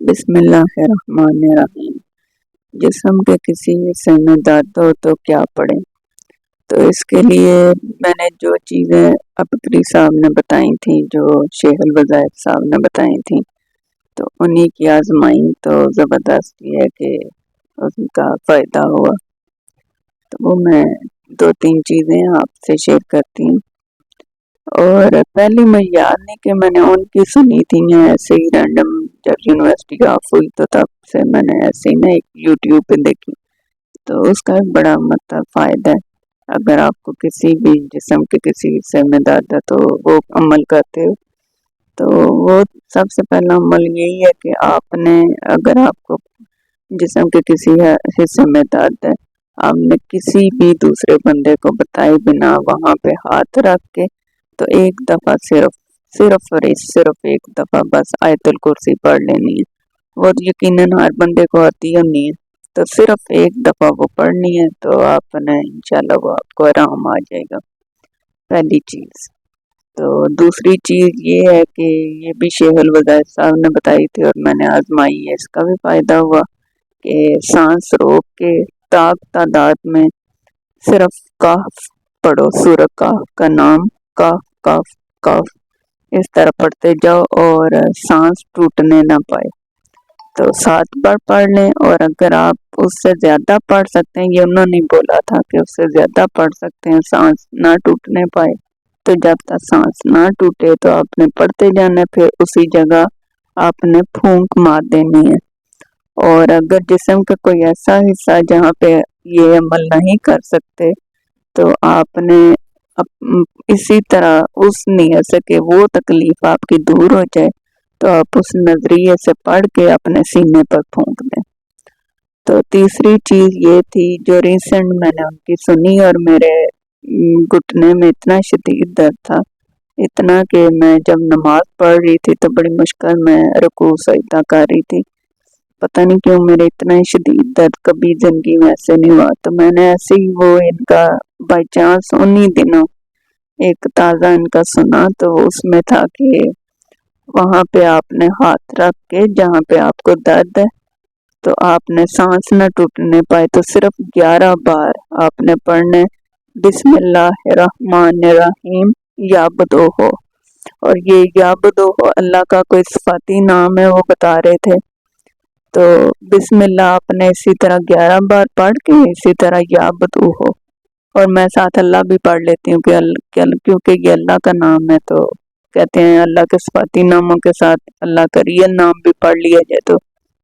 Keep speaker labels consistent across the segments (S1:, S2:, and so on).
S1: بسم اللہ الرحمن الرحیم۔ جسم کے کسی حصے میں درد ہو تو کیا پڑھیں؟ تو اس کے لیے میں نے جو چیزیں ابکری صاحب نے بتائی تھیں، جو شیخ الوظائف صاحب نے بتائی تھیں، تو انہی کی آزمائیں تو زبردست یہ ہے کہ ان کا فائدہ ہوا۔ تو وہ میں 2-3 چیزیں آپ سے شیئر کرتی ہوں۔ اور پہلی میں یاد نہیں کہ میں نے ان کی سنی تھی، ایسے ہی رینڈم جب یونیورسٹی آف ہوئی تو تب سے میں نے ایسے ہی ایک یوٹیوب پہ دیکھی، تو اس کا ایک بڑا فائدہ ہے۔ اگر آپ کو کسی بھی جسم کے کسی حصے میں درد ہے تو وہ عمل کرتے ہو، تو وہ سب سے پہلا عمل یہی ہے کہ آپ نے، اگر آپ کو جسم کے کسی حصے میں درد ہے، آپ نے کسی بھی دوسرے بندے کو بتائے بنا وہاں پہ ہاتھ رکھ کے تو ایک دفعہ صرف ایک دفعہ بس آیت الکرسی پڑھ لینی ہے۔ وہ یقیناً ہر بندے کو آتی نہیں ہے، تو صرف ایک دفعہ وہ پڑھنی ہے، تو آپ نے انشاءاللہ وہ آپ کو آرام آ جائے گا، پہلی چیز۔ تو دوسری چیز یہ ہے کہ یہ بھی شیخ الوظائف صاحب نے بتائی تھی اور میں نے آزمائی ہے، اس کا بھی فائدہ ہوا کہ سانس روک کے تاک تعداد میں صرف کاف پڑھو، سورہ کاف کا نام کاف کاف کاف، اس طرح پڑھتے جاؤ اور سانس ٹوٹنے نہ پائے۔ تو 7 بار پڑھ لیں، اور اگر آپ اس سے زیادہ پڑھ سکتے ہیں، یہ انہوں نے بولا تھا کہ اس سے زیادہ پڑھ سکتے ہیں سانس نہ ٹوٹنے پائے، تو جب تک سانس نہ ٹوٹے تو آپ نے پڑھتے جانا، پھر اسی جگہ آپ نے پھونک مار دینی ہے۔ اور اگر جسم کا کوئی ایسا حصہ جہاں پہ یہ عمل نہیں کر سکتے، تو آپ نے اسی طرح اس نیت سے کہ وہ تکلیف آپ کی دور ہو جائے، تو آپ اس نظریے سے پڑھ کے اپنے سینے پر پھونک دیں۔ تو تیسری چیز یہ تھی جو ریسنٹ میں نے ان کی سنی، اور میرے گھٹنے میں اتنا شدید درد تھا، اتنا کہ میں جب نماز پڑھ رہی تھی تو بڑی مشکل میں رکوع سجدہ کر رہی تھی، پتہ نہیں کیوں میرے اتنا شدید درد کبھی زندگی میں ایسے نہیں ہوا۔ تو میں نے ایسے ہی وہ ان کا بائی چانس انہی دنوں ایک تازہ ان کا سنا، تو اس میں تھا کہ وہاں پہ آپ نے ہاتھ رکھ کے جہاں پہ آپ کو درد ہے، تو آپ نے سانس نہ ٹوٹنے پائے تو صرف 11 بار آپ نے پڑھنے بسم اللہ الرحمن الرحیم یعبدوہ، اور یہ یعبدوہ اللہ کا کوئی صفاتی نام ہے، وہ بتا رہے تھے۔ تو بسم اللہ آپ نے اسی طرح 11 بار پڑھ کے اسی طرح یعبدوہ، اور میں ساتھ اللہ بھی پڑھ لیتی ہوں کیونکہ یہ اللہ کا نام ہے، تو کہتے ہیں اللہ کے صفاتی ناموں کے ساتھ اللہ کا ریئل نام بھی پڑھ لیا جائے تو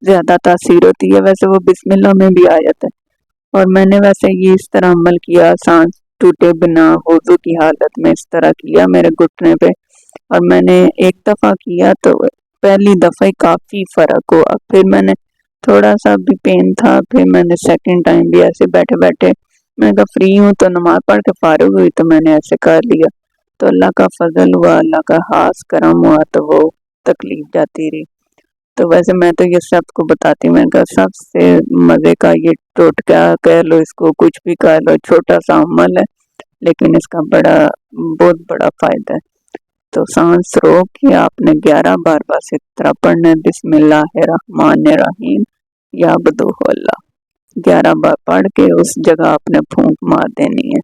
S1: زیادہ تاثیر ہوتی ہے۔ ویسے وہ بسم اللہ میں بھی آیت ہے، اور میں نے ویسے یہ اس طرح عمل کیا، سانس ٹوٹے بنا وضو کی حالت میں اس طرح کیا میرے گھٹنے پہ، اور میں نے ایک دفعہ کیا تو پہلی دفعہ ہی کافی فرق ہوا، پھر میں نے تھوڑا سا بھی پین تھا، پھر میں نے سیکنڈ ٹائم بھی ایسے بیٹھے بیٹھے، میں کہا فری ہوں تو نماز پڑھ کے فارغ ہوئی تو میں نے ایسے کر لیا، تو اللہ کا فضل ہوا، اللہ کا خاص کرم ہوا، تو وہ تکلیف جاتی رہی۔ تو ویسے میں تو یہ سب کو بتاتی ہوں، میں کہا سب سے مزے کا یہ ٹوٹکا کہہ لو، اس کو کچھ بھی کہہ لو، چھوٹا سا عمل ہے لیکن اس کا بہت بڑا فائدہ ہے۔ تو سانس روک کے آپ نے 11 بار بس اس طرح پڑھنا ہے، بسم اللہ الرحمن الرحیم یعبدوہ اللہ، 11 بار پڑھ کے اس جگہ آپ نے پھونک مار دینی ہے۔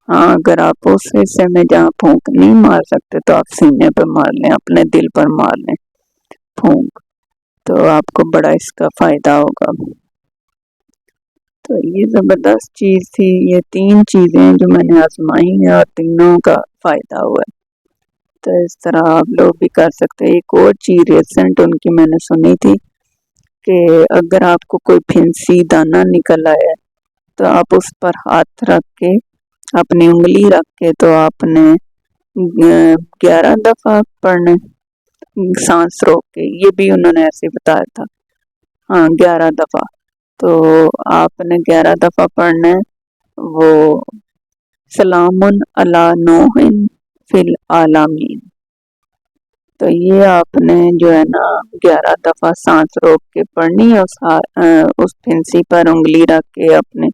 S1: ہاں اگر آپ اس حصے میں جہاں پھونک نہیں مار سکتے تو آپ سینے پہ مار لیں، اپنے دل پر مار لیں پھونک، تو آپ کو بڑا اس کا فائدہ ہوگا۔ تو یہ زبردست چیز تھی، یہ 3 چیزیں جو میں نے آزمائی ہیں اور تینوں کا فائدہ ہوا ہے، تو اس طرح آپ لوگ بھی کر سکتے ہیں۔ ایک اور چیز ریسنٹ ان کی میں نے سنی تھی کہ اگر آپ کو کوئی پھنسی دانہ نکل آیا ہے تو آپ اس پر ہاتھ رکھ کے اپنی انگلی رکھ کے تو آپ نے 11 دفعہ پڑھنے سانس روک کے، یہ بھی انہوں نے ایسے بتایا تھا، ہاں 11 دفعہ، تو آپ نے 11 دفعہ پڑھنا ہے وہ سلام علی نوح فی العالمین، تو یہ آپ نے جو ہے نا 11 دفعہ سانس روک کے پڑھنی ہے، اس پھنسی پر انگلی رکھ کے اپنے،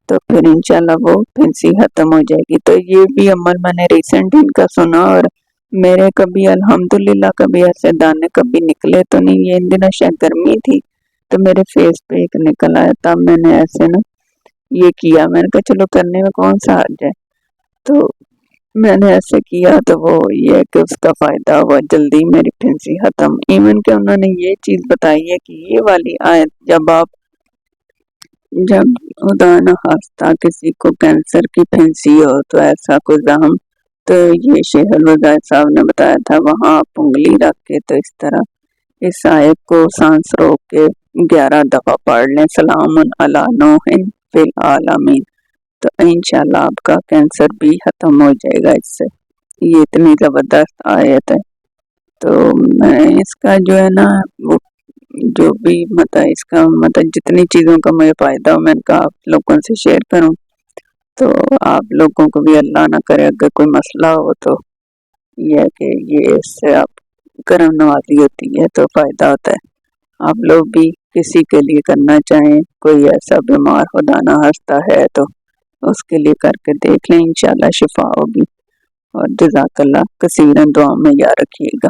S1: تو پھر انشاءاللہ وہ پھنسی ختم ہو جائے گی۔ تو یہ بھی عمل میں نے ریسنٹ ان کا سنا، اور میرے کبھی الحمدللہ کبھی ایسے دانے کبھی نکلے تو نہیں، یہ ان دنوں شاید گرمی تھی تو میرے فیس پہ ایک نکل آیا، تب میں نے ایسے نا یہ کیا، میں نے کہا چلو کرنے میں کون سا حرج ہے، تو میں نے ایسے کیا تو وہ یہ کہ اس کا فائدہ ہوا، جلدی میری پھنسی ختم۔ ایون کہ انہوں نے یہ چیز بتائی ہے کہ یہ والی آیت جب خدا نخواستہ کسی کو کینسر کی پھنسی ہو تو ایسا کوئی زخم، تو یہ شیخ الوداع صاحب نے بتایا تھا وہاں آپ انگلی رکھ کے تو اس طرح اس آیت کو سانس روک کے 11 دفعہ پڑھ لیں، سلام علی نوح فی العالمین، تو انشاءاللہ آپ کا کینسر بھی ختم ہو جائے گا اس سے۔ یہ اتنی زبردست آیت ہے، تو میں اس کا جو ہے نا وہ جو بھی اس کا جتنی چیزوں کا مجھے فائدہ ہو میں نے کہا آپ لوگوں سے شیئر کروں، تو آپ لوگوں کو بھی اللہ نہ کرے اگر کوئی مسئلہ ہو تو یہ ہے کہ یہ اس سے آپ کرم نوازی ہوتی ہے تو فائدہ ہوتا ہے۔ آپ لوگ بھی کسی کے لیے کرنا چاہیں، کوئی ایسا بیمار خدا نہ ہنستا ہے تو اس کے لیے کر کے دیکھ لیں، انشاءاللہ شفا ہوگی۔ اور جزاک اللہ کثیرا، دعا میں یاد رکھیے گا۔